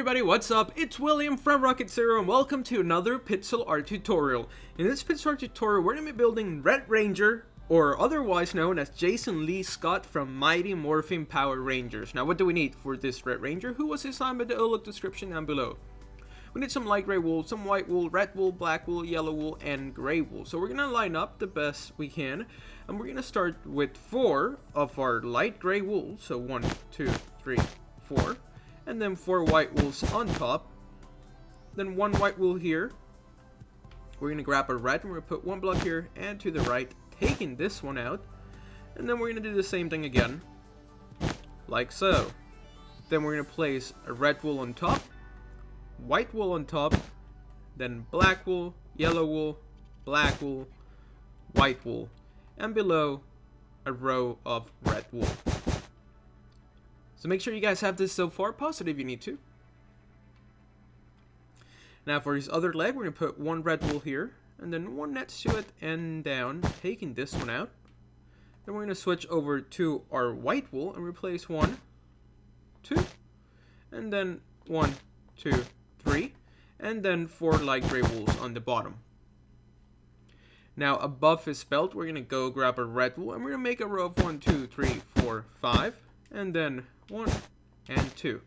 everybody, what's up? It's William from Rocket Zero and welcome to another pixel art tutorial. In this pixel art tutorial, we're going to be building Red Ranger, or otherwise known as Jason Lee Scott from Mighty Morphin Power Rangers. Now what do we need for this Red Ranger, who was assigned by the OLOG description down below? We need some light gray wool, some white wool, red wool, black wool, yellow wool, and gray wool. So we're going to line up the best we can, and we're going to start with 4 of our light gray wool. So 1, 2, 3, 4. And then 4 white wools on top. Then 1 white wool here. We're going to grab a red and we're going to put 1 block here and to the right, taking this one out. And then we're going to do the same thing again, like so. Then we're going to place a red wool on top, white wool on top, then black wool, yellow wool, black wool, white wool, and below a row of red wool. So make sure you guys have this so far. Pause it if you need to. Now for his other leg, we're going to put 1 red wool here, and then 1 next to it and down, taking this one out. Then we're going to switch over to our white wool and replace 1, 2, and then 1, 2, 3, and then 4 light gray wools on the bottom. Now above his belt, we're going to go grab a red wool, and we're going to make a row of 1, 2, 3, 4, 5, and then 1 and 2.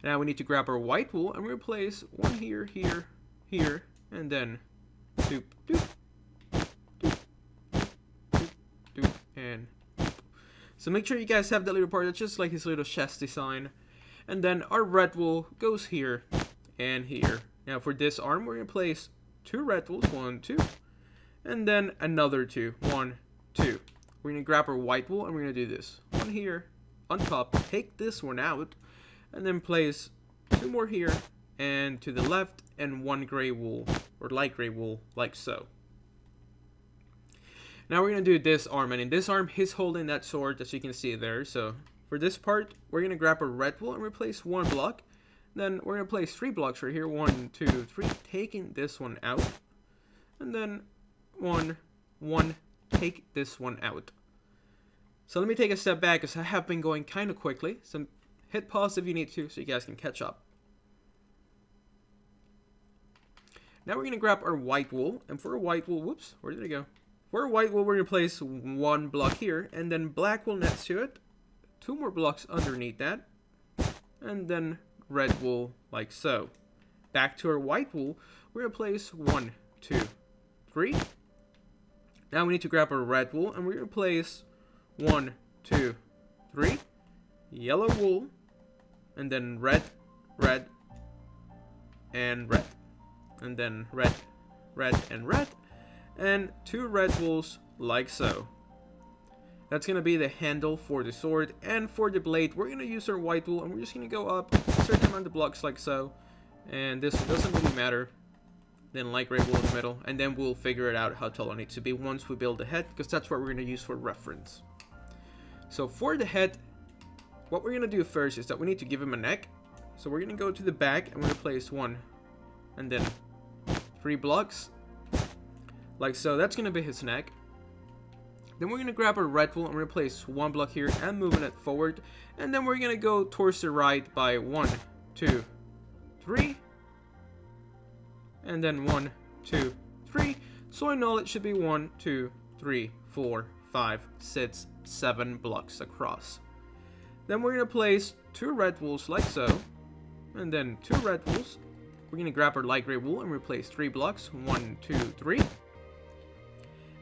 Now we need to grab our white wool and replace 1 here, here, here, and then doop, doop, doop, doop, doop, and doop. So make sure you guys have that little part. That's just like his little chest design. And then our red wool goes here and here. Now for this arm, we're going to place 2 red wools, 1, 2, and then another 2, 1, 2. We're going to grab our white wool and we're going to do this. 1 here on top, take this one out, and then place 2 more here and to the left, and 1 gray wool or light gray wool, like so. Now we're going to do this arm, and in this arm he's holding that sword, as you can see there. So for this part, we're going to grab a red wool and replace 1 block. Then we're going to place 3 blocks right here, 1, 2, 3, taking this one out, and then 1, 1, take this one out. So let me take a step back because I have been going kind of quickly. So hit pause if you need to so you guys can catch up. Now we're going to grab our white wool. And for a white wool, whoops, where did it go? For a white wool, we're going to place 1 block here. And then black wool next to it. 2 more blocks underneath that. And then red wool, like so. Back to our white wool, we're going to place 1, 2, 3. Now we need to grab our red wool. And we're going to place 1, 2, 3, yellow wool, and then red, red, and red, and then red, red, and red, and 2 red wools, like so. That's going to be the handle for the sword, and for the blade, we're going to use our white wool, and we're just going to go up a certain amount of blocks, like so, and this doesn't really matter. Then light gray wool in the middle, and then we'll figure it out how tall it needs to be once we build the head, because that's what we're going to use for reference. So for the head, what we're going to do first is that we need to give him a neck. So we're going to go to the back and we're going to place 1 and then 3 blocks. Like so, that's going to be his neck. Then we're going to grab our red wool and we're going to place 1 block here and moving it forward. And then we're going to go towards the right by 1, 2, 3. And then 1, 2, 3. So in all it should be 1, 2, 3, 4, 5, 6, 7 blocks across. Then we're going to place 2 red wools like so, and then 2 red wools. We're going to grab our light gray wool and replace 3 blocks, 1, 2, 3.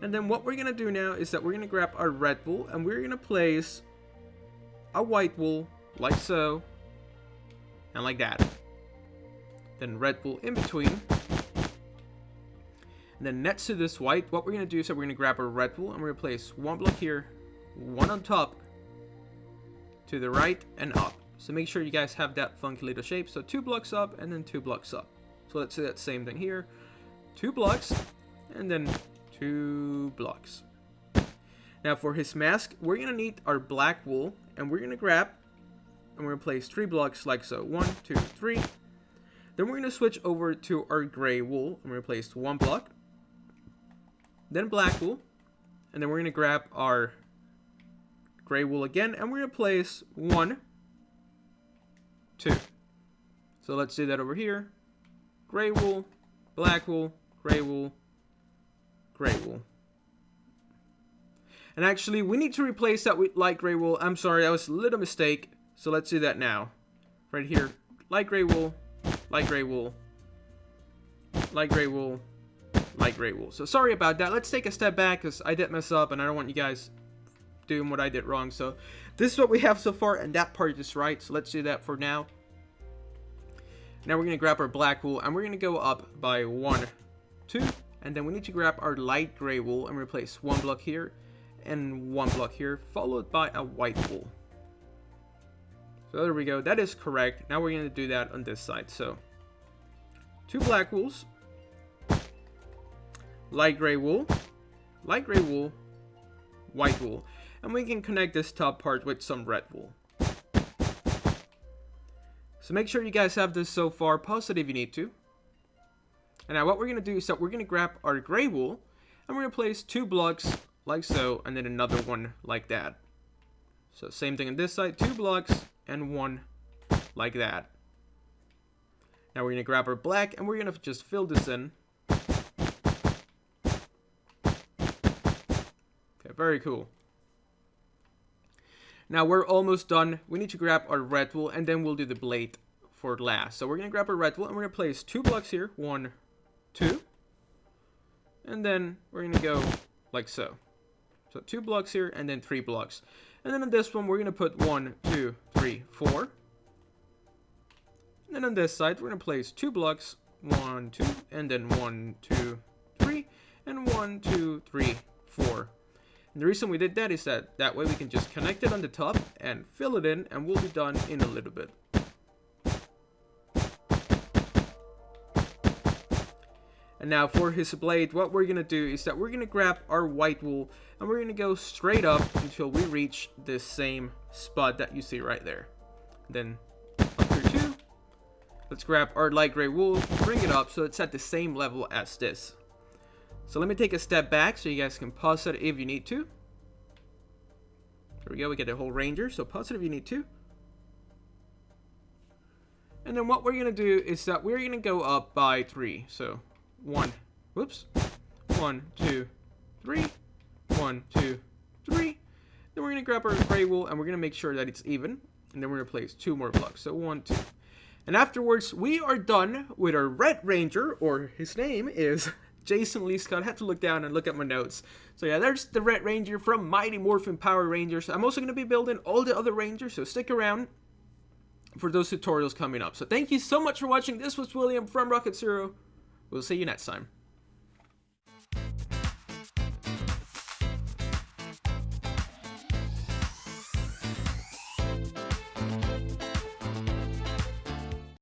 And then what we're going to do now is that we're going to grab our red wool and we're going to place a white wool like so, and like that. Then red wool in between. And then next to this white, what we're going to do is that we're going to grab our red wool and we're going to place 1 block here, 1 on top, to the right and up. So make sure you guys have that funky little shape. So 2 blocks up and then 2 blocks up. So let's do that same thing here. 2 blocks and then 2 blocks. Now for his mask, we're going to need our black wool and we're going to grab and we're going to place 3 blocks like so. 1, 2, 3. Then we're going to switch over to our gray wool and we're going to place 1 block. Then black wool. And then we're going to grab our gray wool again, and we're going to place 1, 2. So let's do that over here. Gray wool, black wool, gray wool, gray wool. And actually, we need to replace that with light gray wool. I'm sorry, that was a little mistake. So let's do that now. Right here, light gray wool, light gray wool, light gray wool, light gray wool. So sorry about that. Let's take a step back because I did mess up and I don't want you guys doing what I did wrong. So this is what we have so far, and that part is right. So let's do that for now. Now we're going to grab our black wool and we're going to go up by 1, 2, and then we need to grab our light gray wool and replace 1 block here and 1 block here, followed by a white wool. So there we go. That is correct. Now we're going to do that on this side. So 2 black wools, light gray wool, white wool, and we can connect this top part with some red wool. So make sure you guys have this so far. Pause it if you need to. And now what we're going to do is that we're going to grab our gray wool and we're going to place 2 blocks like so, and then another one like that. So same thing on this side, 2 blocks and 1 like that. Now we're going to grab our black and we're going to just fill this in. Okay, very cool. Now we're almost done. We need to grab our red wool and then we'll do the blade for last. So we're going to grab our red wool and we're going to place 2 blocks here. 1, 2. And then we're going to go like so. So 2 blocks here and then 3 blocks. And then on this one, we're going to put 1, 2, 3, 4. And then on this side, we're going to place 2 blocks. 1, 2, and then 1, 2, 3, and 1, 2, 3, 4. And the reason we did that is that way we can just connect it on the top and fill it in, and we'll be done in a little bit. And now for his blade, what we're going to do is that we're going to grab our white wool and we're going to go straight up until we reach this same spot that you see right there. Then up here too. Let's grab our light gray wool, bring it up so it's at the same level as this. So let me take a step back so you guys can pause it if you need to. There we go, we get the whole ranger, so pause it if you need to. And then what we're going to do is that we're going to go up by 3. So 1, 2, 3, 1, 2, 3. Then we're going to grab our gray wool and we're going to make sure that it's even. And then we're going to place 2 more blocks. So 1, 2. And afterwards, we are done with our red ranger, or his name is Jason Lee Scott. I had to look down and look at my notes. So yeah, there's the red ranger from Mighty Morphin Power Rangers. I'm also going to be building all the other rangers, so stick around for those tutorials coming up. So thank you so much for watching. This was William from Rocket Zero. We'll see you next time.